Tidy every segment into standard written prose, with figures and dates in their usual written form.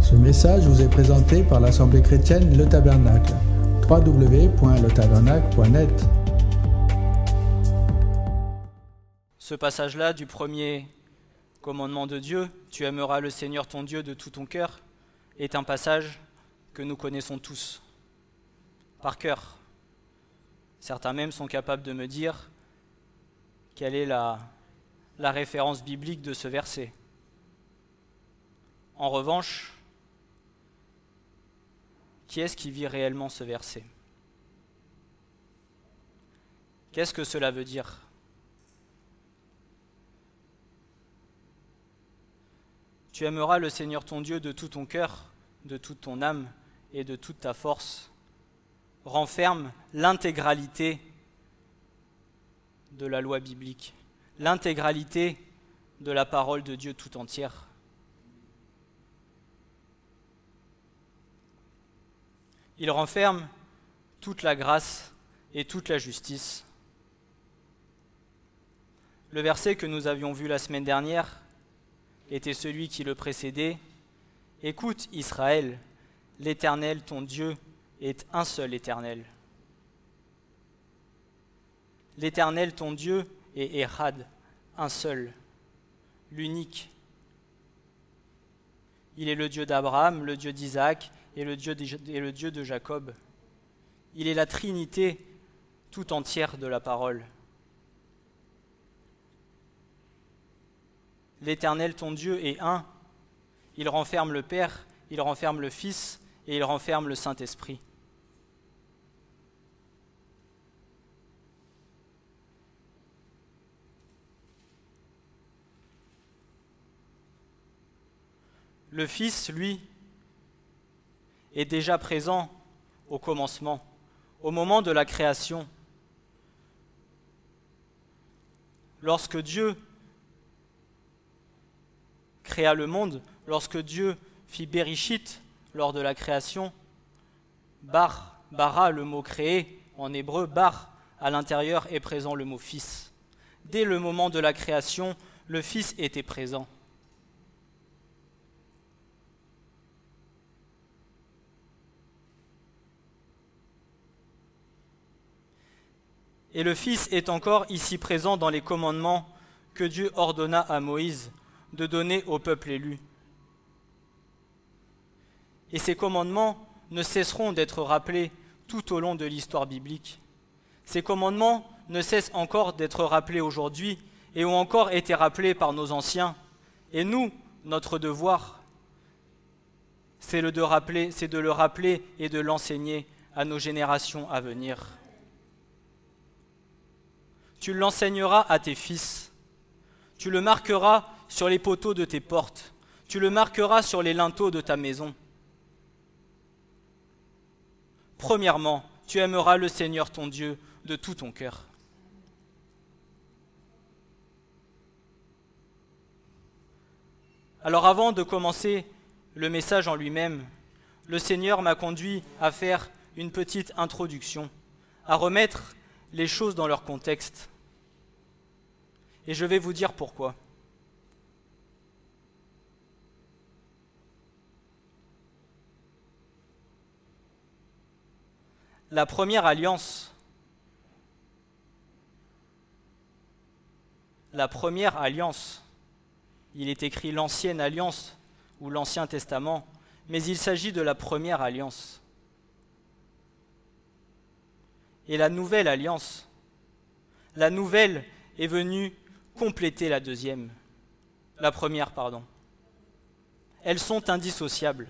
Ce message vous est présenté par l'Assemblée chrétienne Le Tabernacle. www.letabernacle.net. Ce passage-là du premier commandement de Dieu, « Tu aimeras le Seigneur ton Dieu de tout ton cœur », est un passage que nous connaissons tous, par cœur. Certains même sont capables de me dire quelle est la référence biblique de ce verset. En revanche, qui est-ce qui vit réellement ce verset? Qu'est-ce que cela veut dire? Tu aimeras le Seigneur ton Dieu de tout ton cœur, de toute ton âme et de toute ta force. Renferme l'intégralité de la loi biblique, l'intégralité de la parole de Dieu tout entière. Il renferme toute la grâce et toute la justice. Le verset que nous avions vu la semaine dernière était celui qui le précédait. « Écoute Israël, l'Éternel ton Dieu est un seul Éternel. L'Éternel ton Dieu est Ehad, un seul, l'unique. Il est le Dieu d'Abraham, le Dieu d'Isaac et le Dieu de Jacob. Il est la Trinité tout entière de la parole. L'Éternel ton Dieu est un. Il renferme le Père, il renferme le Fils et il renferme le Saint-Esprit. Le Fils, lui, est déjà présent au commencement, au moment de la création. Lorsque Dieu créa le monde, lorsque Dieu fit Bereshit lors de la création, bara, le mot créé, en hébreu, bar, à l'intérieur est présent le mot fils. Dès le moment de la création, le Fils était présent. Et le Fils est encore ici présent dans les commandements que Dieu ordonna à Moïse de donner au peuple élu. Et ces commandements ne cesseront d'être rappelés tout au long de l'histoire biblique. Ces commandements ne cessent encore d'être rappelés aujourd'hui et ont encore été rappelés par nos anciens. Et nous, notre devoir, c'est de le rappeler et de l'enseigner à nos générations à venir. Tu l'enseigneras à tes fils. Tu le marqueras sur les poteaux de tes portes. Tu le marqueras sur les linteaux de ta maison. Premièrement, tu aimeras le Seigneur ton Dieu de tout ton cœur. Alors avant de commencer le message en lui-même, le Seigneur m'a conduit à faire une petite introduction, à remettre les choses dans leur contexte. Et je vais vous dire pourquoi. La première alliance, il est écrit l'ancienne alliance ou l'Ancien Testament, mais il s'agit de la première alliance. Et la nouvelle alliance, la nouvelle est venue compléter la première. Elles sont indissociables.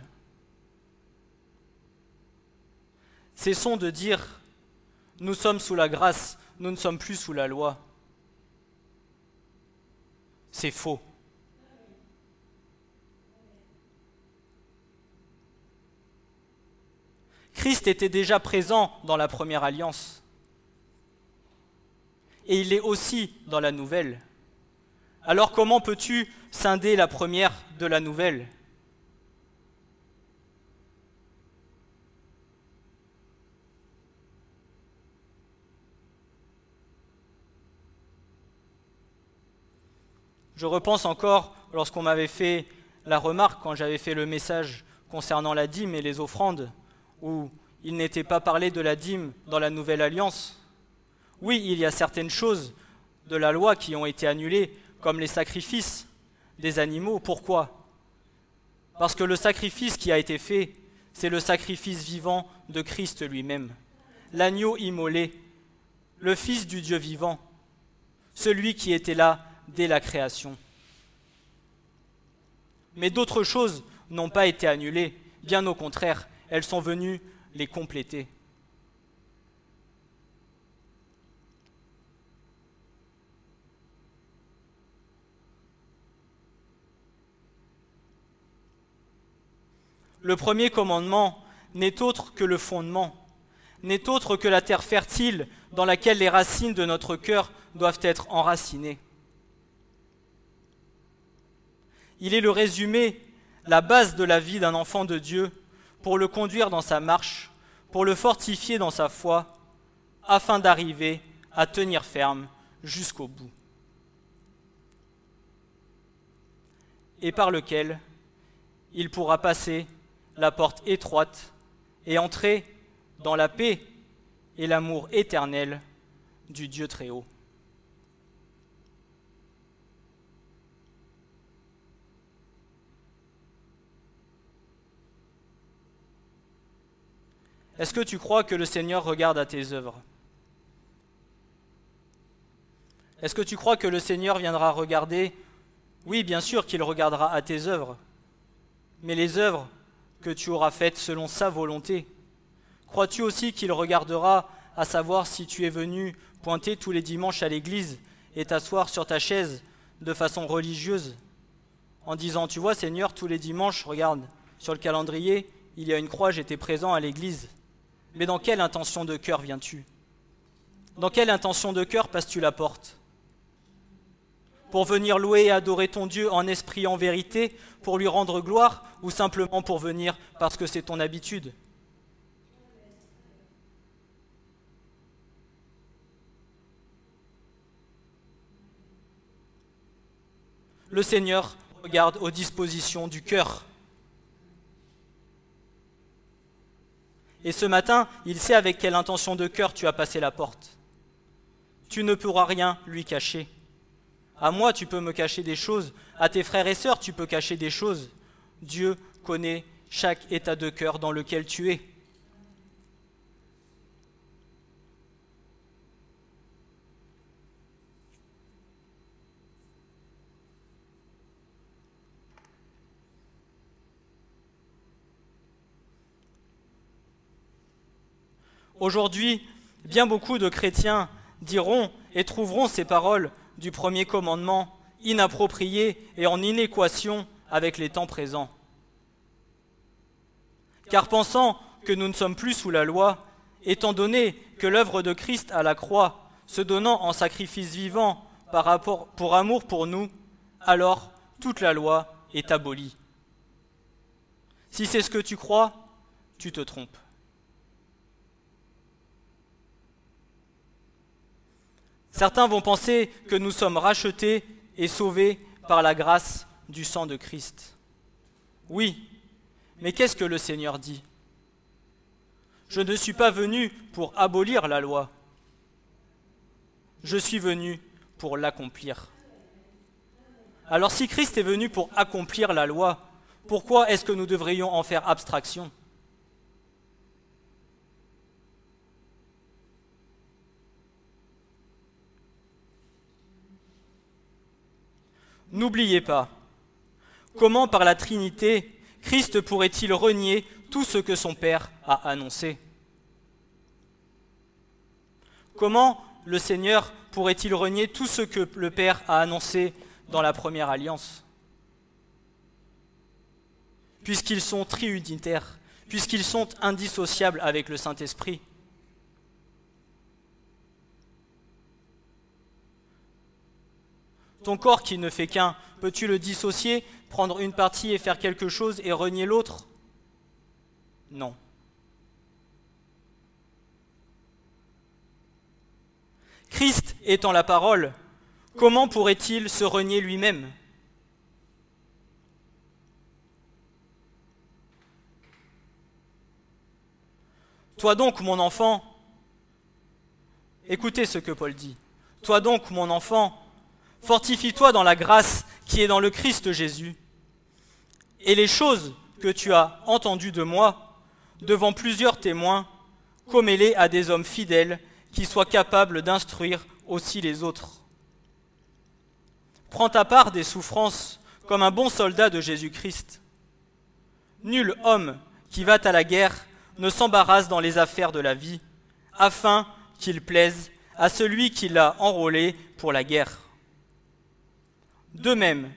Cessons de dire « nous sommes sous la grâce, nous ne sommes plus sous la loi ». C'est faux. Christ était déjà présent dans la première alliance. Et il est aussi dans la nouvelle. Alors comment peux-tu scinder la première de la nouvelle ? Je repense encore lorsqu'on m'avait fait la remarque quand j'avais fait le message concernant la dîme et les offrandes, où il n'était pas parlé de la dîme dans la Nouvelle Alliance. Oui, il y a certaines choses de la loi qui ont été annulées, comme les sacrifices des animaux. Pourquoi ? Parce que le sacrifice qui a été fait, c'est le sacrifice vivant de Christ lui-même, l'agneau immolé, le Fils du Dieu vivant, celui qui était là dès la création. Mais d'autres choses n'ont pas été annulées, bien au contraire, elles sont venues les compléter. Le premier commandement n'est autre que le fondement, n'est autre que la terre fertile dans laquelle les racines de notre cœur doivent être enracinées. Il est le résumé, la base de la vie d'un enfant de Dieu, pour le conduire dans sa marche, pour le fortifier dans sa foi, afin d'arriver à tenir ferme jusqu'au bout. Et par lequel il pourra passer la porte étroite et entrer dans la paix et l'amour éternel du Dieu très haut. Est-ce que tu crois que le Seigneur regarde à tes œuvres ? Est-ce que tu crois que le Seigneur viendra regarder ? Oui, bien sûr qu'il regardera à tes œuvres, mais les œuvres que tu auras faites selon sa volonté. Crois-tu aussi qu'il regardera à savoir si tu es venu pointer tous les dimanches à l'église et t'asseoir sur ta chaise de façon religieuse, en disant « Tu vois Seigneur, tous les dimanches, regarde, sur le calendrier, il y a une croix, j'étais présent à l'église. » Mais dans quelle intention de cœur viens-tu ? Dans quelle intention de cœur passes-tu la porte ? Pour venir louer et adorer ton Dieu en esprit et en vérité, pour lui rendre gloire, ou simplement pour venir parce que c'est ton habitude ? Le Seigneur regarde aux dispositions du cœur. Et ce matin, il sait avec quelle intention de cœur tu as passé la porte. Tu ne pourras rien lui cacher. À moi, tu peux me cacher des choses. À tes frères et sœurs, tu peux cacher des choses. Dieu connaît chaque état de cœur dans lequel tu es. Aujourd'hui, bien beaucoup de chrétiens diront et trouveront ces paroles du premier commandement inappropriées et en inéquation avec les temps présents. Car pensant que nous ne sommes plus sous la loi, étant donné que l'œuvre de Christ à la croix, se donnant en sacrifice vivant pour amour pour nous, alors toute la loi est abolie. Si c'est ce que tu crois, tu te trompes. Certains vont penser que nous sommes rachetés et sauvés par la grâce du sang de Christ. Oui, mais qu'est-ce que le Seigneur dit ? Je ne suis pas venu pour abolir la loi. Je suis venu pour l'accomplir. Alors si Christ est venu pour accomplir la loi, pourquoi est-ce que nous devrions en faire abstraction ? N'oubliez pas, comment par la Trinité, Christ pourrait-il renier tout ce que son Père a annoncé ? Comment le Seigneur pourrait-il renier tout ce que le Père a annoncé dans la première alliance ? Puisqu'ils sont triunitaires, puisqu'ils sont indissociables avec le Saint-Esprit. Ton corps qui ne fait qu'un, peux-tu le dissocier, prendre une partie et faire quelque chose et renier l'autre ? Non. Christ étant la parole, comment pourrait-il se renier lui-même ? Toi donc, mon enfant, écoutez ce que Paul dit. Toi donc, mon enfant, fortifie-toi dans la grâce qui est dans le Christ Jésus. Et les choses que tu as entendues de moi, devant plusieurs témoins, commets-les à des hommes fidèles qui soient capables d'instruire aussi les autres. Prends ta part des souffrances comme un bon soldat de Jésus-Christ. Nul homme qui va à la guerre ne s'embarrasse dans les affaires de la vie, afin qu'il plaise à celui qui l'a enrôlé pour la guerre. De même,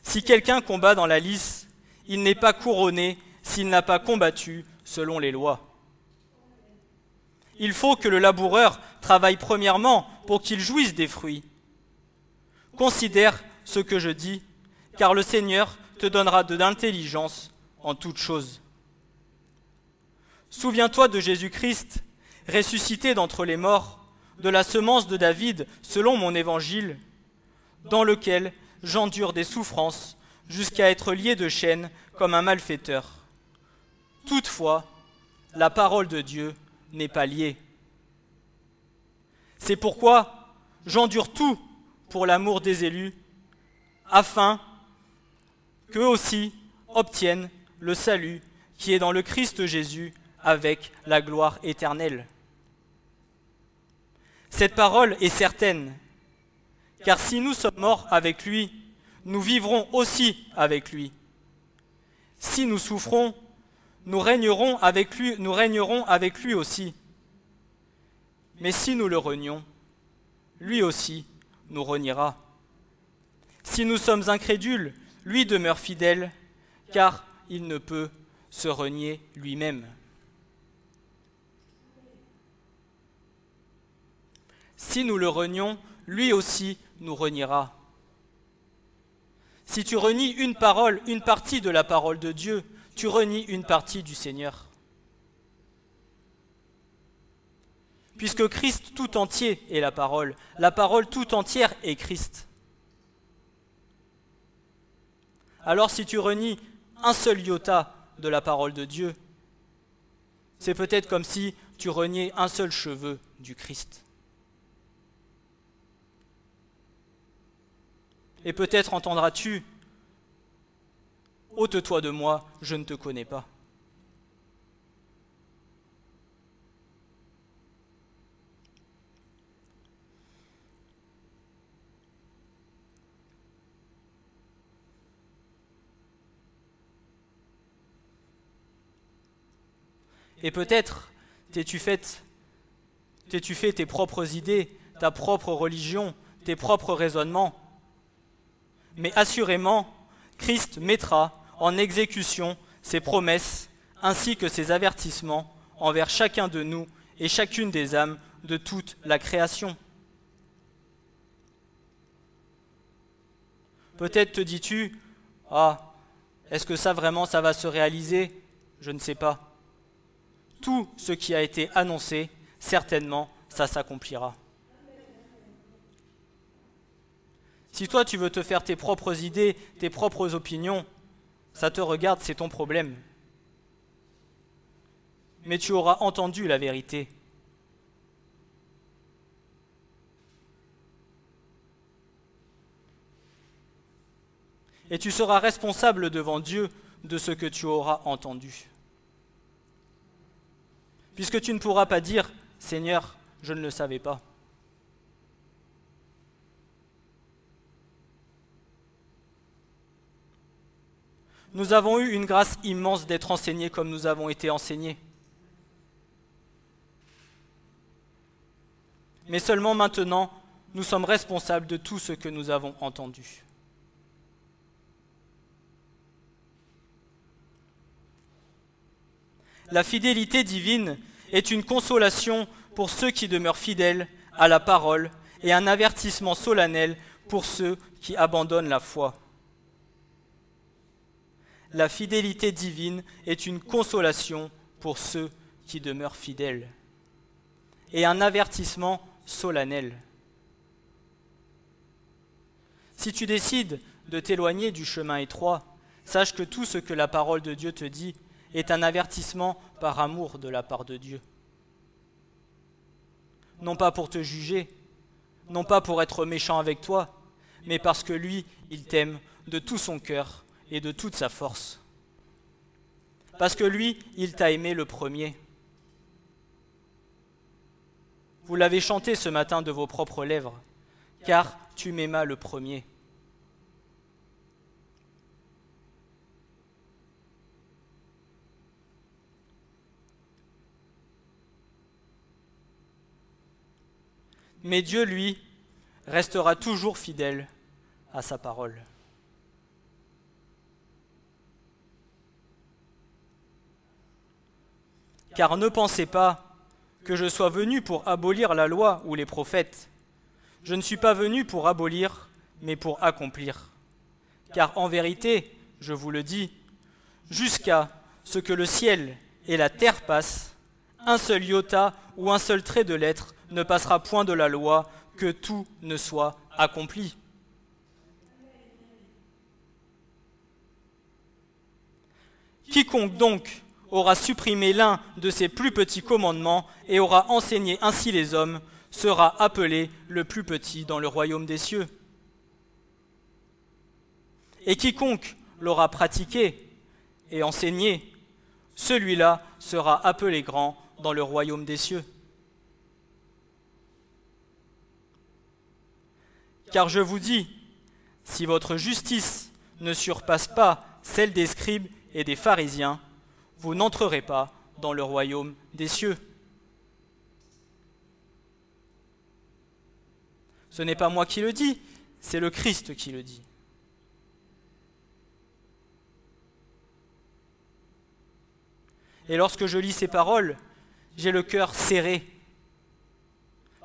si quelqu'un combat dans la lice, il n'est pas couronné s'il n'a pas combattu selon les lois. Il faut que le laboureur travaille premièrement pour qu'il jouisse des fruits. Considère ce que je dis, car le Seigneur te donnera de l'intelligence en toutes choses. Souviens-toi de Jésus-Christ, ressuscité d'entre les morts, de la semence de David selon mon évangile, dans lequel j'endure des souffrances jusqu'à être lié de chaînes comme un malfaiteur. Toutefois, la parole de Dieu n'est pas liée. C'est pourquoi j'endure tout pour l'amour des élus, afin qu'eux aussi obtiennent le salut qui est dans le Christ Jésus avec la gloire éternelle. Cette parole est certaine, car si nous sommes morts avec lui, nous vivrons aussi avec lui. Si nous souffrons, nous régnerons avec lui aussi. Mais si nous le renions, lui aussi nous reniera. Si nous sommes incrédules, lui demeure fidèle, car il ne peut se renier lui-même. Si nous le renions, lui aussi nous reniera. Si tu renies une partie de la parole de Dieu, tu renies une partie du Seigneur. Puisque Christ tout entier est la parole tout entière est Christ. Alors si tu renies un seul iota de la parole de Dieu, c'est peut-être comme si tu reniais un seul cheveu du Christ. Et peut-être entendras-tu « Ôte-toi de moi, je ne te connais pas ». Et peut-être t'es-tu fait tes propres idées, ta propre religion, tes propres raisonnements. Mais assurément, Christ mettra en exécution ses promesses ainsi que ses avertissements envers chacun de nous et chacune des âmes de toute la création. Peut-être te dis-tu, « Ah, est-ce que ça vraiment, ça va se réaliser ? Je ne sais pas. » Tout ce qui a été annoncé, certainement, ça s'accomplira. Si toi, tu veux te faire tes propres idées, tes propres opinions, ça te regarde, c'est ton problème. Mais tu auras entendu la vérité. Et tu seras responsable devant Dieu de ce que tu auras entendu. Puisque tu ne pourras pas dire « Seigneur, je ne le savais pas ». Nous avons eu une grâce immense d'être enseignés comme nous avons été enseignés. Mais seulement maintenant, nous sommes responsables de tout ce que nous avons entendu. La fidélité divine est une consolation pour ceux qui demeurent fidèles à la parole et un avertissement solennel pour ceux qui abandonnent la foi. La fidélité divine est une consolation pour ceux qui demeurent fidèles et un avertissement solennel. Si tu décides de t'éloigner du chemin étroit, sache que tout ce que la parole de Dieu te dit est un avertissement par amour de la part de Dieu. non pas pour te juger, non pas pour être méchant avec toi, mais parce que lui, il t'aime de tout son cœur et de toute sa force. Parce que lui, il t'a aimé le premier. Vous l'avez chanté ce matin de vos propres lèvres, car tu m'aimas le premier. Mais Dieu, lui, restera toujours fidèle à sa parole. Car ne pensez pas que je sois venu pour abolir la loi ou les prophètes. Je ne suis pas venu pour abolir, mais pour accomplir. Car en vérité, je vous le dis, jusqu'à ce que le ciel et la terre passent, un seul iota ou un seul trait de lettre ne passera point de la loi, que tout ne soit accompli. Quiconque donc aura supprimé l'un de ces plus petits commandements et aura enseigné ainsi les hommes, sera appelé le plus petit dans le royaume des cieux. Et quiconque l'aura pratiqué et enseigné, celui-là sera appelé grand dans le royaume des cieux. Car je vous dis, si votre justice ne surpasse pas celle des scribes et des pharisiens, vous n'entrerez pas dans le royaume des cieux. Ce n'est pas moi qui le dis, c'est le Christ qui le dit. Et lorsque je lis ces paroles, j'ai le cœur serré.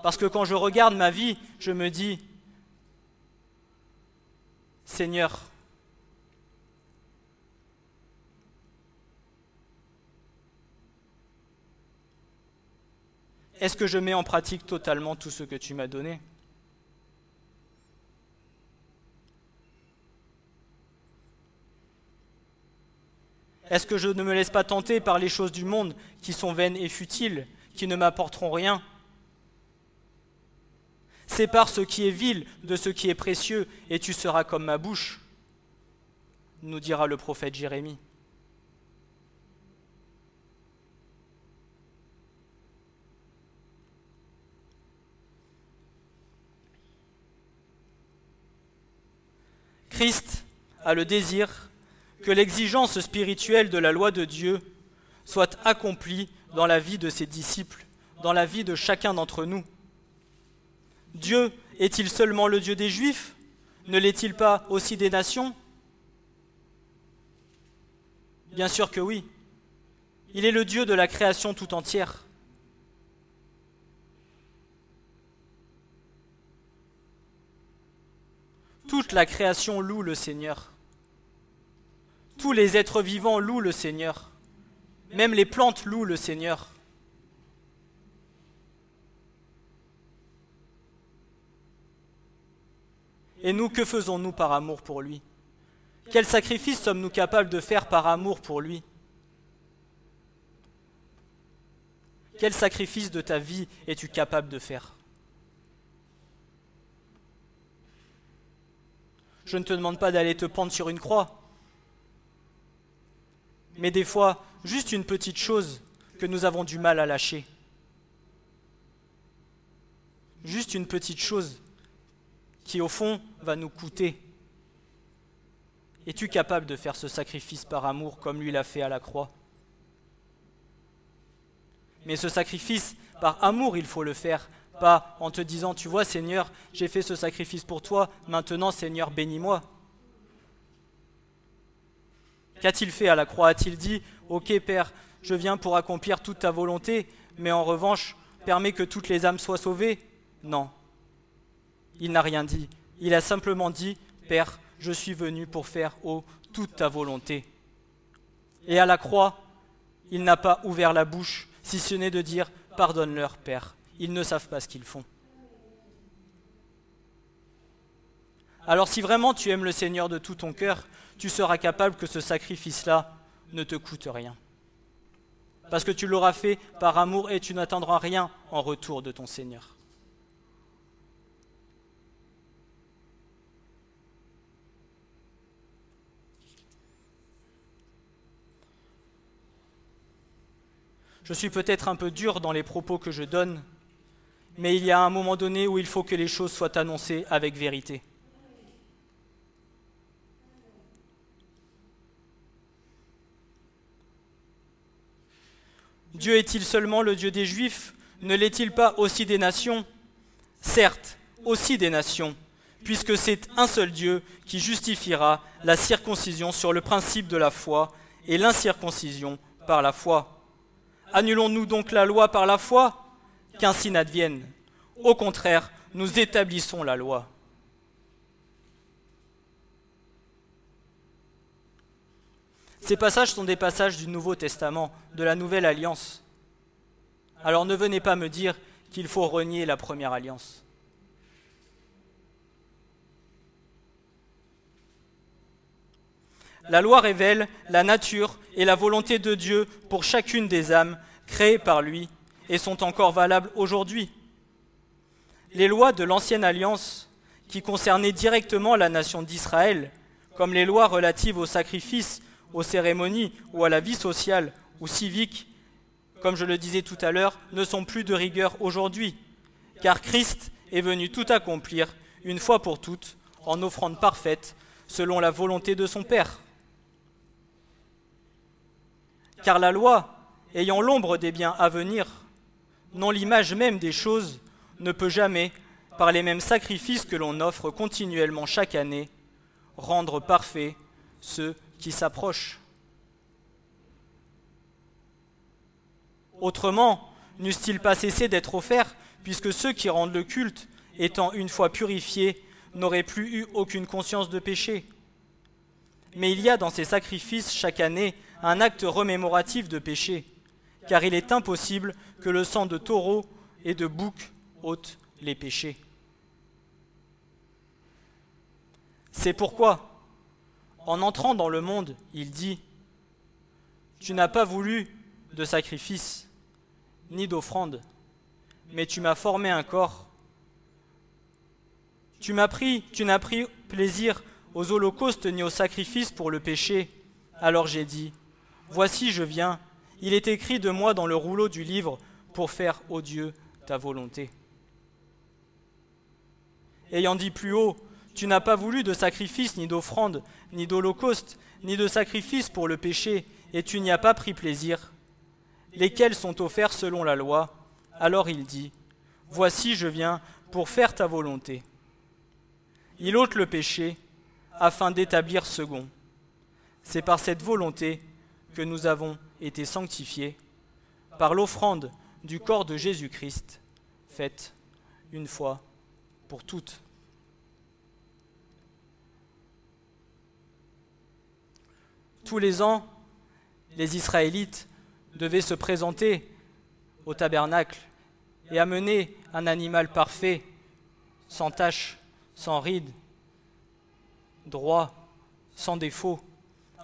Parce que quand je regarde ma vie, je me dis, Seigneur, est-ce que je mets en pratique totalement tout ce que tu m'as donné ? Est-ce que je ne me laisse pas tenter par les choses du monde qui sont vaines et futiles, qui ne m'apporteront rien ? Sépare ce qui est vil de ce qui est précieux, et tu seras comme ma bouche, nous dira le prophète Jérémie. Christ a le désir que l'exigence spirituelle de la loi de Dieu soit accomplie dans la vie de ses disciples, dans la vie de chacun d'entre nous. Dieu est-il seulement le Dieu des Juifs? Ne l'est-il pas aussi des nations? Bien sûr que oui. Il est le Dieu de la création tout entière. Toute la création loue le Seigneur. Tous les êtres vivants louent le Seigneur. Même les plantes louent le Seigneur. Et nous, que faisons-nous par amour pour lui? Quel sacrifice sommes-nous capables de faire par amour pour lui? Quel sacrifice de ta vie es-tu capable de faire? Je ne te demande pas d'aller te pendre sur une croix. Mais des fois, juste une petite chose que nous avons du mal à lâcher. Juste une petite chose qui, au fond, va nous coûter. Es-tu capable de faire ce sacrifice par amour comme lui l'a fait à la croix? Mais ce sacrifice, par amour, il faut le faire, pas en te disant, tu vois, Seigneur, j'ai fait ce sacrifice pour toi, maintenant, Seigneur, bénis-moi. Qu'a-t-il fait à la croix? A-t-il dit, ok Père, je viens pour accomplir toute ta volonté, mais en revanche, permets que toutes les âmes soient sauvées? Non. Il n'a rien dit. Il a simplement dit, Père, je suis venu pour faire, toute ta volonté. Et à la croix, il n'a pas ouvert la bouche, si ce n'est de dire, pardonne-leur, Père, ils ne savent pas ce qu'ils font. Alors si vraiment tu aimes le Seigneur de tout ton cœur, tu seras capable que ce sacrifice-là ne te coûte rien. parce que tu l'auras fait par amour et tu n'attendras rien en retour de ton Seigneur. Je suis peut-être un peu dur dans les propos que je donne, mais il y a un moment donné où il faut que les choses soient annoncées avec vérité. Dieu est-il seulement le Dieu des Juifs? Ne l'est-il pas aussi des nations? Certes, aussi des nations, puisque c'est un seul Dieu qui justifiera la circoncision sur le principe de la foi et l'incirconcision par la foi. Annulons-nous donc la loi par la foi? Qu'ainsi n'advienne. Au contraire, nous établissons la loi. Ces passages sont des passages du Nouveau Testament, de la Nouvelle Alliance. Alors ne venez pas me dire qu'il faut renier la première alliance. La loi révèle la nature et la volonté de Dieu pour chacune des âmes créées par lui et sont encore valables aujourd'hui. Les lois de l'Ancienne Alliance, qui concernaient directement la nation d'Israël, comme les lois relatives aux sacrifices, aux cérémonies ou à la vie sociale ou civique, comme je le disais tout à l'heure, ne sont plus de rigueur aujourd'hui, car Christ est venu tout accomplir une fois pour toutes en offrande parfaite selon la volonté de son Père. Car la loi, ayant l'ombre des biens à venir, non l'image même des choses, ne peut jamais, par les mêmes sacrifices que l'on offre continuellement chaque année, rendre parfaits ceux qui s'approchent. Autrement, n'eussent-ils pas cessé d'être offerts, puisque ceux qui rendent le culte, étant une fois purifiés, n'auraient plus eu aucune conscience de péché. Mais il y a dans ces sacrifices chaque année un acte remémoratif de péché, car il est impossible que le sang de taureau et de bouc ôte les péchés. C'est pourquoi, en entrant dans le monde, il dit « Tu n'as pas voulu de sacrifice, ni d'offrande, mais tu m'as formé un corps. Tu n'as pris plaisir aux holocaustes ni aux sacrifices pour le péché. Alors j'ai dit, voici je viens, il est écrit de moi dans le rouleau du livre pour faire, ô Dieu, ta volonté. Ayant dit plus haut, tu n'as pas voulu de sacrifice, ni d'offrande, ni d'holocauste, ni de sacrifice pour le péché, et tu n'y as pas pris plaisir, lesquels sont offerts selon la loi. Alors il dit, voici je viens pour faire ta volonté. Il ôte le péché, afin d'établir second. C'est par cette volonté que nous avons été sanctifiés, par l'offrande du corps de Jésus-Christ, faite une fois pour toutes. Tous les ans, les Israélites devaient se présenter au tabernacle et amener un animal parfait, sans tache, sans ride, droit, sans défaut,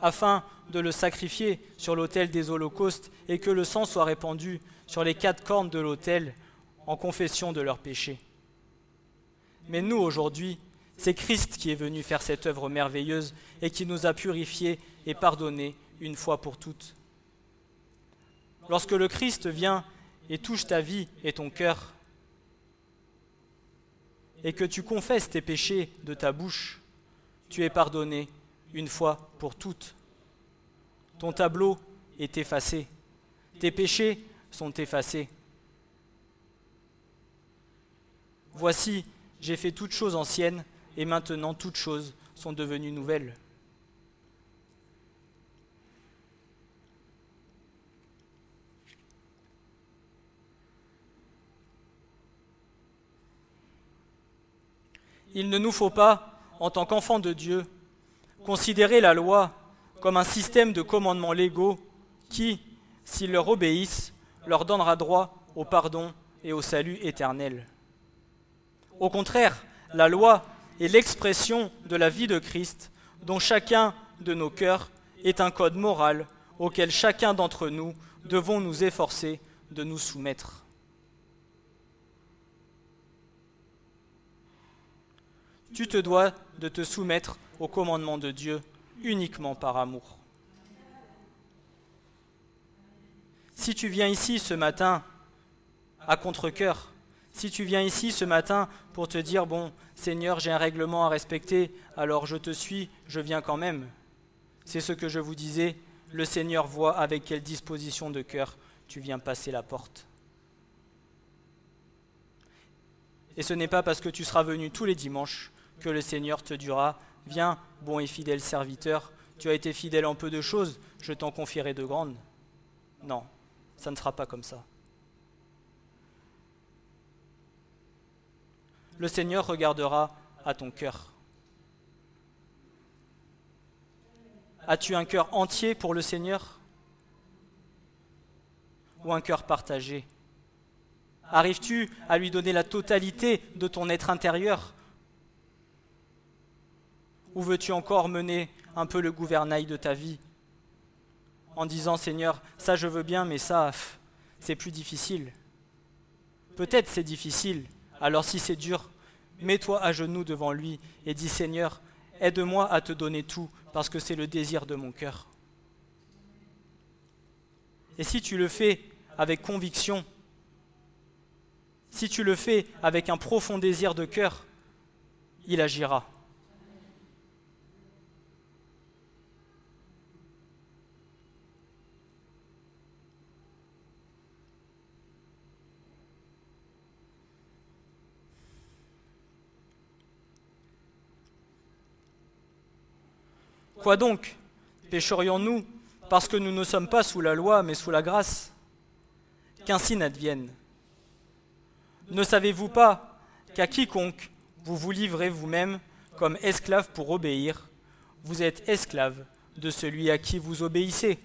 afin de le sacrifier sur l'autel des holocaustes et que le sang soit répandu sur les 4 cornes de l'autel en confession de leurs péchés. Mais nous, aujourd'hui, c'est Christ qui est venu faire cette œuvre merveilleuse et qui nous a purifiés et pardonnés une fois pour toutes. Lorsque le Christ vient et touche ta vie et ton cœur, et que tu confesses tes péchés de ta bouche, tu es pardonné une fois pour toutes. Ton tableau est effacé. Tes péchés sont effacés. Voici, j'ai fait toutes choses anciennes, et maintenant toutes choses sont devenues nouvelles. Il ne nous faut pas, en tant qu'enfants de Dieu, considérer la loi comme un système de commandements légaux qui, s'ils leur obéissent, leur donnera droit au pardon et au salut éternel. Au contraire, la loi est l'expression de la vie de Christ, dont chacun de nos cœurs est un code moral auquel chacun d'entre nous devons nous efforcer de nous soumettre. Tu te dois de te soumettre aux commandements de Dieu uniquement par amour. Si tu viens ici ce matin à contre-cœur, si tu viens ici ce matin pour te dire « Bon, Seigneur, j'ai un règlement à respecter, alors je te suis, je viens quand même », c'est ce que je vous disais, le Seigneur voit avec quelle disposition de cœur tu viens passer la porte. Et ce n'est pas parce que tu seras venu tous les dimanches que le Seigneur te dira « Viens, bon et fidèle serviteur, tu as été fidèle en peu de choses, je t'en confierai de grandes. » Non, ça ne sera pas comme ça. Le Seigneur regardera à ton cœur. As-tu un cœur entier pour le Seigneur? Ou un cœur partagé? Arrives-tu à lui donner la totalité de ton être intérieur? Ou veux-tu encore mener un peu le gouvernail de ta vie en disant « Seigneur, ça je veux bien, mais ça, c'est plus difficile. » Peut-être c'est difficile, alors si c'est dur, mets-toi à genoux devant lui et dis « Seigneur, aide-moi à te donner tout, parce que c'est le désir de mon cœur. » Et si tu le fais avec conviction, si tu le fais avec un profond désir de cœur, il agira. Quoi donc? Pécherions-nous parce que nous ne sommes pas sous la loi, mais sous la grâce? Qu'ainsi n'advienne. Ne savez-vous pas qu'à quiconque vous vous livrez vous-même comme esclave pour obéir, vous êtes esclave de celui à qui vous obéissez,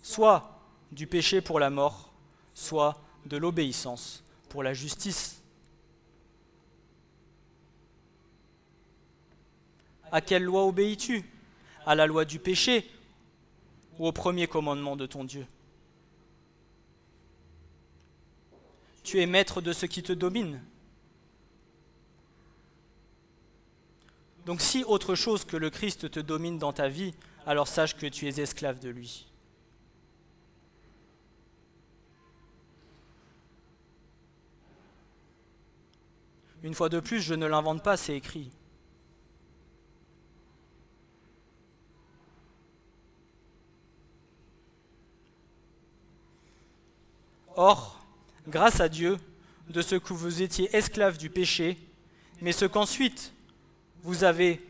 soit du péché pour la mort, soit de l'obéissance pour la justice. À quelle loi obéis-tu? À la loi du péché ou au premier commandement de ton Dieu? Tu es maître de ce qui te domine. Donc si autre chose que le Christ te domine dans ta vie, alors sache que tu es esclave de lui. Une fois de plus, je ne l'invente pas, c'est écrit. Or, grâce à Dieu, de ce que vous étiez esclaves du péché, mais ce qu'ensuite vous avez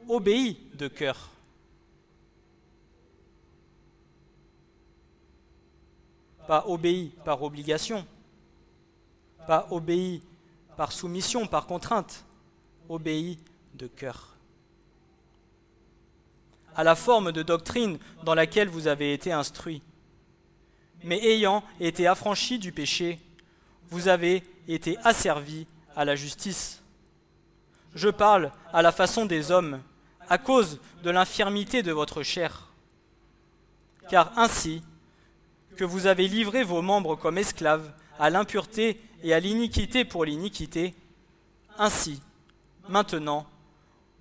obéi de cœur. Pas obéi par obligation, pas obéi par soumission, par contrainte, obéi de cœur. À la forme de doctrine dans laquelle vous avez été instruits. Mais ayant été affranchis du péché, vous avez été asservis à la justice. Je parle à la façon des hommes, à cause de l'infirmité de votre chair. Car ainsi que vous avez livré vos membres comme esclaves à l'impureté et à l'iniquité pour l'iniquité, ainsi, maintenant,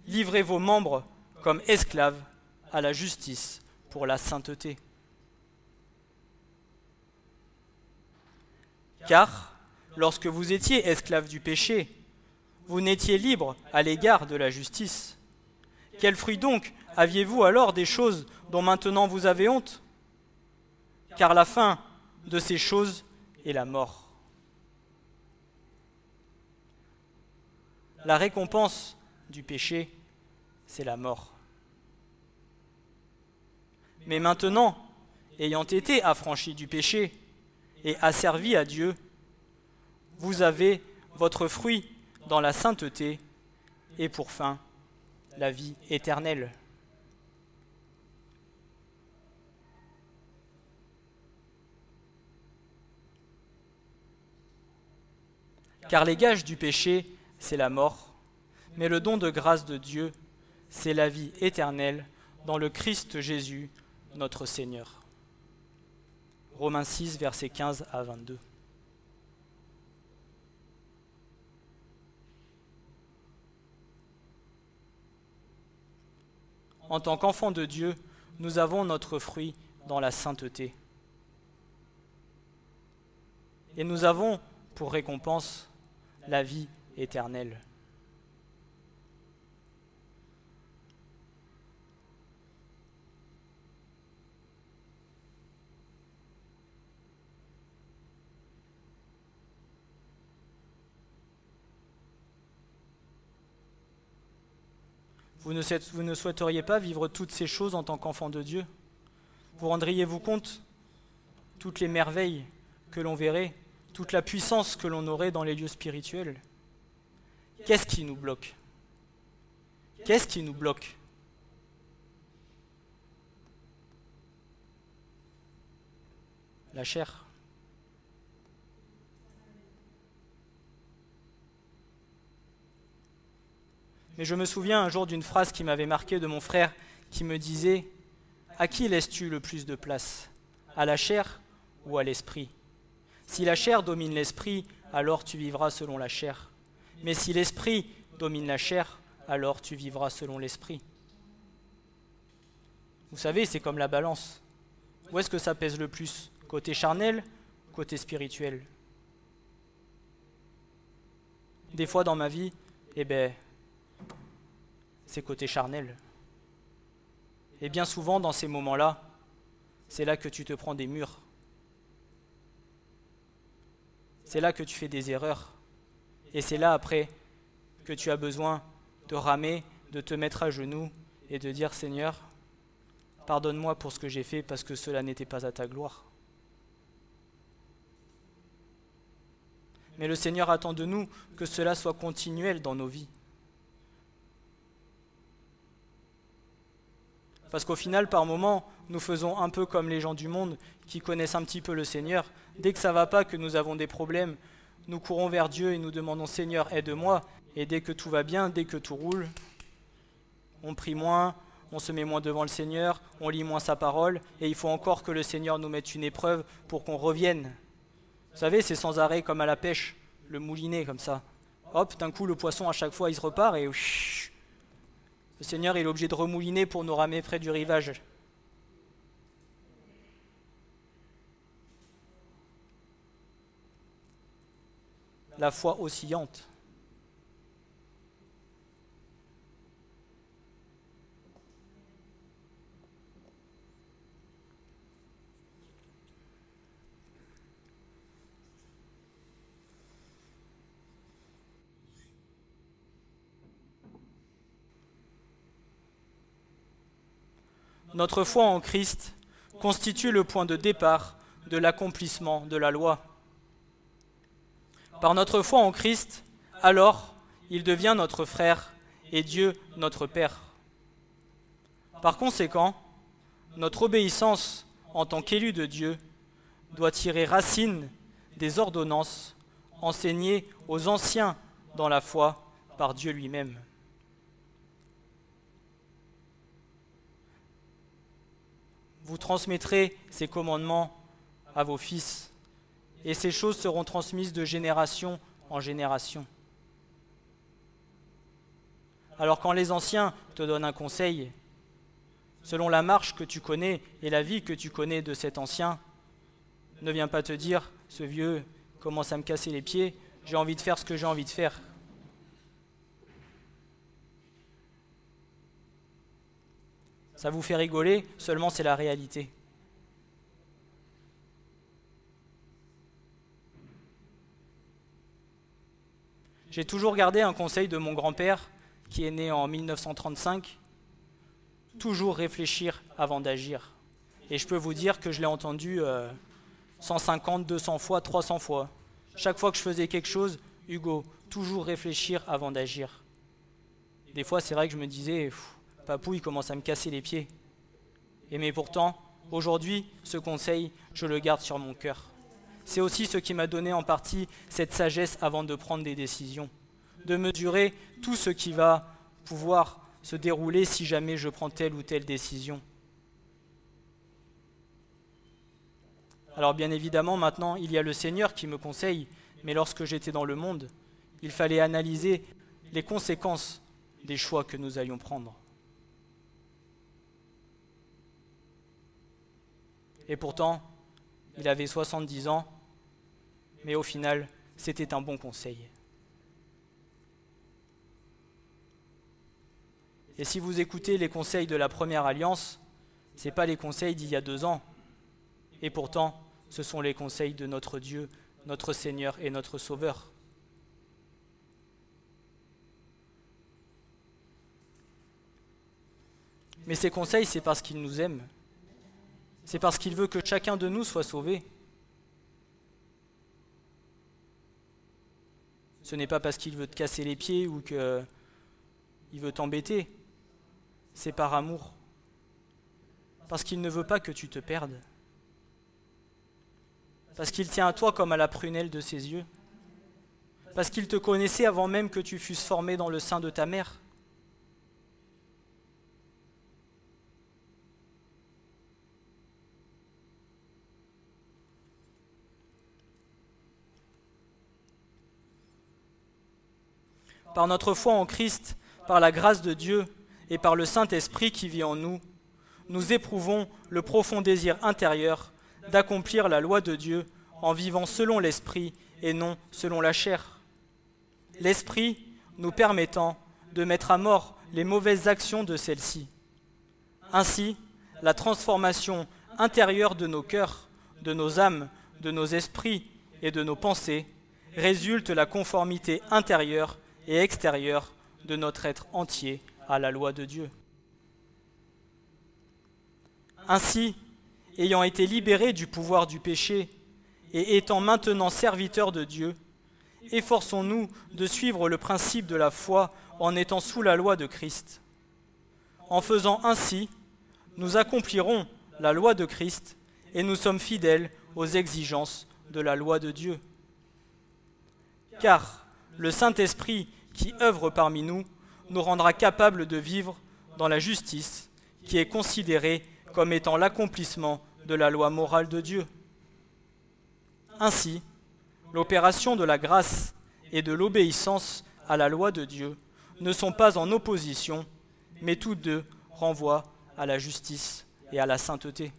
livrez vos membres comme esclaves à la justice pour la sainteté. Car, lorsque vous étiez esclaves du péché, vous n'étiez libres à l'égard de la justice. Quel fruit donc aviez-vous alors des choses dont maintenant vous avez honte? Car la fin de ces choses est la mort. La récompense du péché, c'est la mort. Mais maintenant, ayant été affranchis du péché, et asservis à Dieu, vous avez votre fruit dans la sainteté et pour fin la vie éternelle. Car les gages du péché, c'est la mort, mais le don de grâce de Dieu, c'est la vie éternelle dans le Christ Jésus, notre Seigneur. Romains 6, versets 15 à 22. En tant qu'enfants de Dieu, nous avons notre fruit dans la sainteté. Et nous avons pour récompense la vie éternelle. Vous ne souhaiteriez pas vivre toutes ces choses en tant qu'enfant de Dieu? Vous rendriez-vous compte toutes les merveilles que l'on verrait, toute la puissance que l'on aurait dans les lieux spirituels? Qu'est-ce qui nous bloque? Qu'est-ce qui nous bloque? La chair. Mais je me souviens un jour d'une phrase qui m'avait marqué de mon frère qui me disait « À qui laisses-tu le plus de place? À la chair ou à l'esprit? Si la chair domine l'esprit, alors tu vivras selon la chair. Mais si l'esprit domine la chair, alors tu vivras selon l'esprit. » Vous savez, c'est comme la balance. Où est-ce que ça pèse le plus? Côté charnel, côté spirituel? Des fois dans ma vie, c'est côté charnel. Et bien souvent, dans ces moments-là, c'est là que tu te prends des murs. C'est là que tu fais des erreurs. Et c'est là, après, que tu as besoin de ramer, de te mettre à genoux et de dire « Seigneur, pardonne-moi pour ce que j'ai fait parce que cela n'était pas à ta gloire. » Mais le Seigneur attend de nous que cela soit continuel dans nos vies. Parce qu'au final, par moments, nous faisons un peu comme les gens du monde qui connaissent un petit peu le Seigneur. Dès que ça ne va pas, que nous avons des problèmes, nous courons vers Dieu et nous demandons « Seigneur, aide-moi ». Et dès que tout va bien, dès que tout roule, on prie moins, on se met moins devant le Seigneur, on lit moins sa parole, et il faut encore que le Seigneur nous mette une épreuve pour qu'on revienne. Vous savez, c'est sans arrêt comme à la pêche, le moulinet comme ça. Hop, d'un coup, le poisson, à chaque fois, il se repart et... Le Seigneur il est obligé de remouliner pour nous ramer près du rivage. La foi oscillante. Notre foi en Christ constitue le point de départ de l'accomplissement de la loi. Par notre foi en Christ, alors, il devient notre frère et Dieu notre Père. Par conséquent, notre obéissance en tant qu'élu de Dieu doit tirer racine des ordonnances enseignées aux anciens dans la foi par Dieu lui-même. Vous transmettrez ces commandements à vos fils, et ces choses seront transmises de génération en génération. Alors quand les anciens te donnent un conseil, selon la marche que tu connais et la vie que tu connais de cet ancien, ne viens pas te dire « ce vieux commence à me casser les pieds, j'ai envie de faire ce que j'ai envie de faire ». Ça vous fait rigoler, seulement c'est la réalité. J'ai toujours gardé un conseil de mon grand-père, qui est né en 1935, toujours réfléchir avant d'agir. Et je peux vous dire que je l'ai entendu 150, 200 fois, 300 fois. Chaque fois que je faisais quelque chose, Hugo, toujours réfléchir avant d'agir. Des fois, c'est vrai que je me disais... Papou, il commence à me casser les pieds. Mais pourtant, aujourd'hui, ce conseil, je le garde sur mon cœur. C'est aussi ce qui m'a donné en partie cette sagesse avant de prendre des décisions, de mesurer tout ce qui va pouvoir se dérouler si jamais je prends telle ou telle décision. Alors bien évidemment, maintenant, il y a le Seigneur qui me conseille, mais lorsque j'étais dans le monde, il fallait analyser les conséquences des choix que nous allions prendre. Et pourtant, il avait 70 ans, mais au final, c'était un bon conseil. Et si vous écoutez les conseils de la première alliance, ce n'est pas les conseils d'il y a 2 ans. Et pourtant, ce sont les conseils de notre Dieu, notre Seigneur et notre Sauveur. Mais ces conseils, c'est parce qu'il nous aime. C'est parce qu'il veut que chacun de nous soit sauvé. Ce n'est pas parce qu'il veut te casser les pieds ou qu'il veut t'embêter. C'est par amour. Parce qu'il ne veut pas que tu te perdes. Parce qu'il tient à toi comme à la prunelle de ses yeux. Parce qu'il te connaissait avant même que tu fusses formé dans le sein de ta mère. Par notre foi en Christ, par la grâce de Dieu et par le Saint-Esprit qui vit en nous, nous éprouvons le profond désir intérieur d'accomplir la loi de Dieu en vivant selon l'Esprit et non selon la chair. L'Esprit nous permettant de mettre à mort les mauvaises actions de celle-ci. Ainsi, la transformation intérieure de nos cœurs, de nos âmes, de nos esprits et de nos pensées résulte la conformité intérieure et extérieure de notre être entier à la loi de Dieu. Ainsi, ayant été libérés du pouvoir du péché et étant maintenant serviteurs de Dieu, efforçons-nous de suivre le principe de la foi en étant sous la loi de Christ. En faisant ainsi, nous accomplirons la loi de Christ et nous sommes fidèles aux exigences de la loi de Dieu. Car le Saint-Esprit qui œuvre parmi nous nous rendra capables de vivre dans la justice qui est considérée comme étant l'accomplissement de la loi morale de Dieu. Ainsi, l'opération de la grâce et de l'obéissance à la loi de Dieu ne sont pas en opposition, mais tous deux renvoient à la justice et à la sainteté.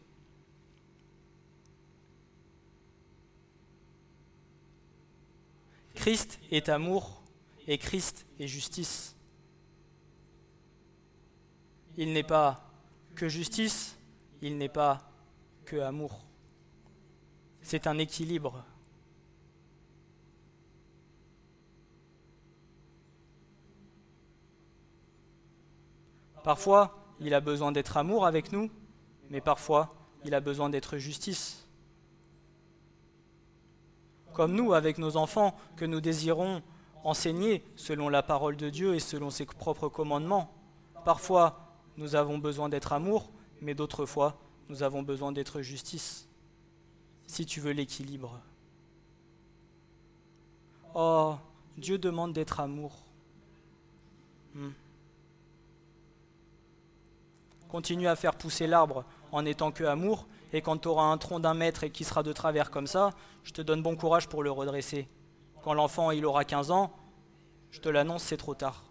Christ est amour et Christ est justice. Il n'est pas que justice, il n'est pas que amour. C'est un équilibre. Parfois, il a besoin d'être amour avec nous, mais parfois, il a besoin d'être justice. Comme nous, avec nos enfants, que nous désirons enseigner selon la parole de Dieu et selon ses propres commandements. Parfois, nous avons besoin d'être amour, mais d'autres fois, nous avons besoin d'être justice. Si tu veux l'équilibre. Oh, Dieu demande d'être amour. Continue à faire pousser l'arbre en étant que amour, et quand tu auras un tronc d'1 mètre et qui sera de travers comme ça, je te donne bon courage pour le redresser. Quand l'enfant il aura 15 ans, je te l'annonce, c'est trop tard.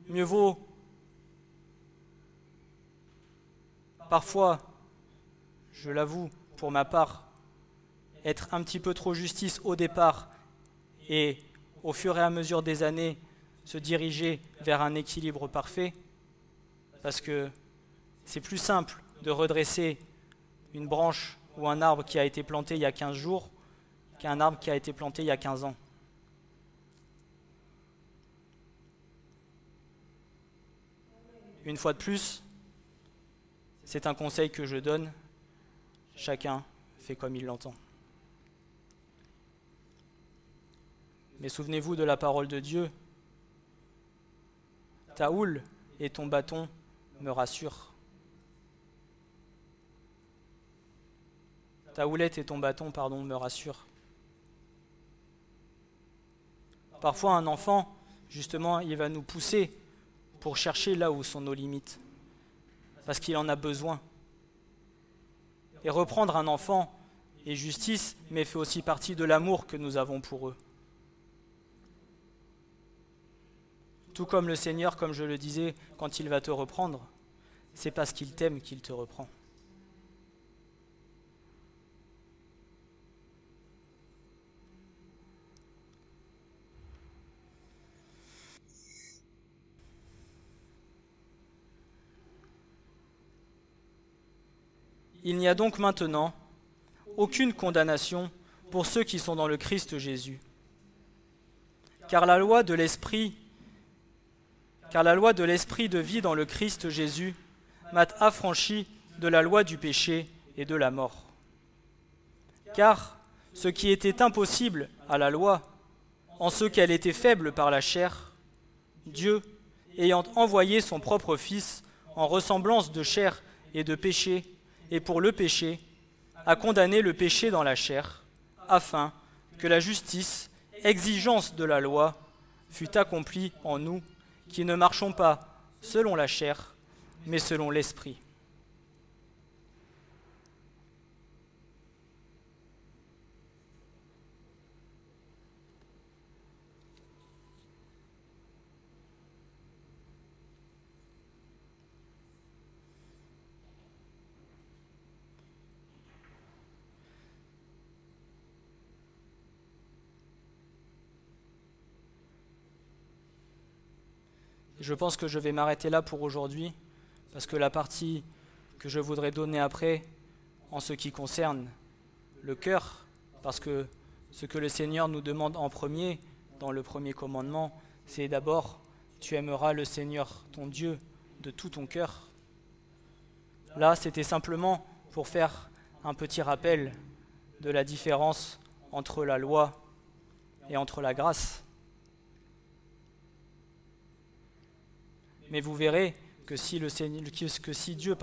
Mieux vaut parfois, je l'avoue, pour ma part, être un petit peu trop justice au départ et au fur et à mesure des années, se diriger vers un équilibre parfait, parce que c'est plus simple de redresser une branche ou un arbre qui a été planté il y a 15 jours qu'un arbre qui a été planté il y a 15 ans. Une fois de plus, c'est un conseil que je donne, chacun fait comme il l'entend. Mais souvenez-vous de la parole de Dieu. Ta houle et ton bâton me rassurent. Ta houlette et ton bâton, me rassurent. Parfois, un enfant, justement, il va nous pousser pour chercher là où sont nos limites. parce qu'il en a besoin. Et reprendre un enfant est justice, mais fait aussi partie de l'amour que nous avons pour eux. Tout comme le Seigneur, comme je le disais, quand il va te reprendre, c'est parce qu'il t'aime qu'il te reprend. Il n'y a donc maintenant aucune condamnation pour ceux qui sont dans le Christ Jésus. Car la loi de l'Esprit de vie dans le Christ Jésus m'a affranchi de la loi du péché et de la mort. Car ce qui était impossible à la loi, en ce qu'elle était faible par la chair, Dieu, ayant envoyé son propre Fils en ressemblance de chair et de péché, et pour le péché, a condamné le péché dans la chair, afin que la justice, exigence de la loi, fût accomplie en nous, qui ne marchons pas selon la chair, mais selon l'Esprit. Je pense que je vais m'arrêter là pour aujourd'hui, parce que la partie que je voudrais donner après, en ce qui concerne le cœur, parce que ce que le Seigneur nous demande en premier, dans le premier commandement, c'est d'abord, tu aimeras le Seigneur, ton Dieu, de tout ton cœur. Là, c'était simplement pour faire un petit rappel de la différence entre la loi et entre la grâce. Mais vous verrez que si Dieu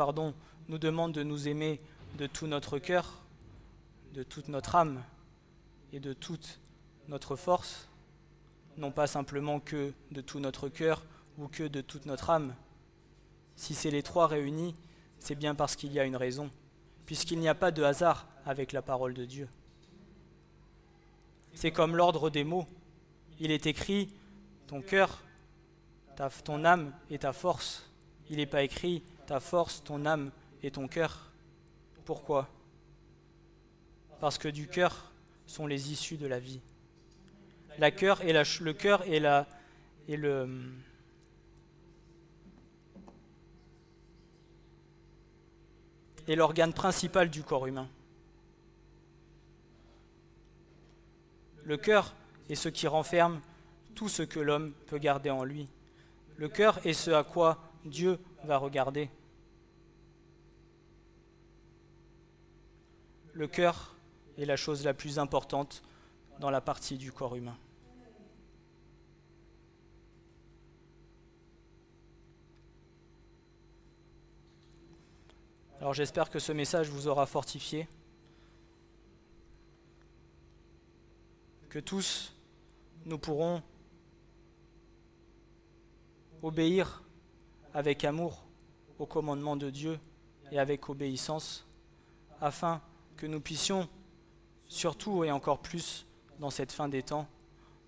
nous demande de nous aimer de tout notre cœur, de toute notre âme et de toute notre force, non pas simplement que de tout notre cœur ou que de toute notre âme, si c'est les trois réunis, c'est bien parce qu'il y a une raison, puisqu'il n'y a pas de hasard avec la parole de Dieu. C'est comme l'ordre des mots. Il est écrit ton cœur, ton âme et ta force. Il n'est pas écrit ta force, ton âme et ton cœur. Pourquoi ? Parce que du cœur sont les issues de la vie. Le cœur est l'organe principal du corps humain. Le cœur est ce qui renferme tout ce que l'homme peut garder en lui. Le cœur est ce à quoi Dieu va regarder. Le cœur est la chose la plus importante dans la partie du corps humain. Alors j'espère que ce message vous aura fortifié, que tous nous pourrons obéir avec amour aux commandements de Dieu et avec obéissance, afin que nous puissions, surtout et encore plus dans cette fin des temps,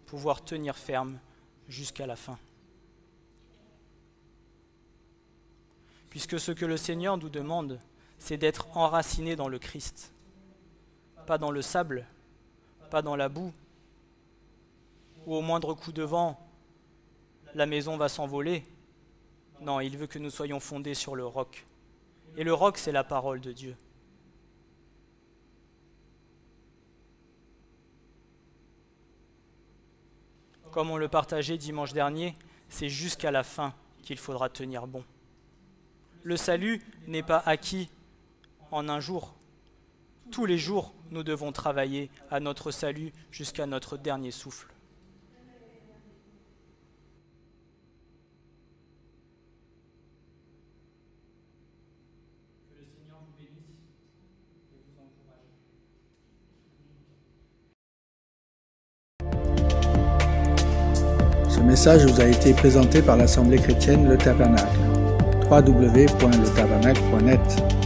pouvoir tenir ferme jusqu'à la fin. Puisque ce que le Seigneur nous demande, c'est d'être enracinés dans le Christ, pas dans le sable, pas dans la boue, où au moindre coup de vent, la maison va s'envoler. Non, il veut que nous soyons fondés sur le roc. Et le roc, c'est la parole de Dieu. Comme on le partageait dimanche dernier, c'est jusqu'à la fin qu'il faudra tenir bon. Le salut n'est pas acquis en un jour. Tous les jours, nous devons travailler à notre salut jusqu'à notre dernier souffle. Que le Seigneur vous bénisse et vous encourage. Ce message vous a été présenté par l'Assemblée chrétienne Le Tabernacle. www.letabernacle.net.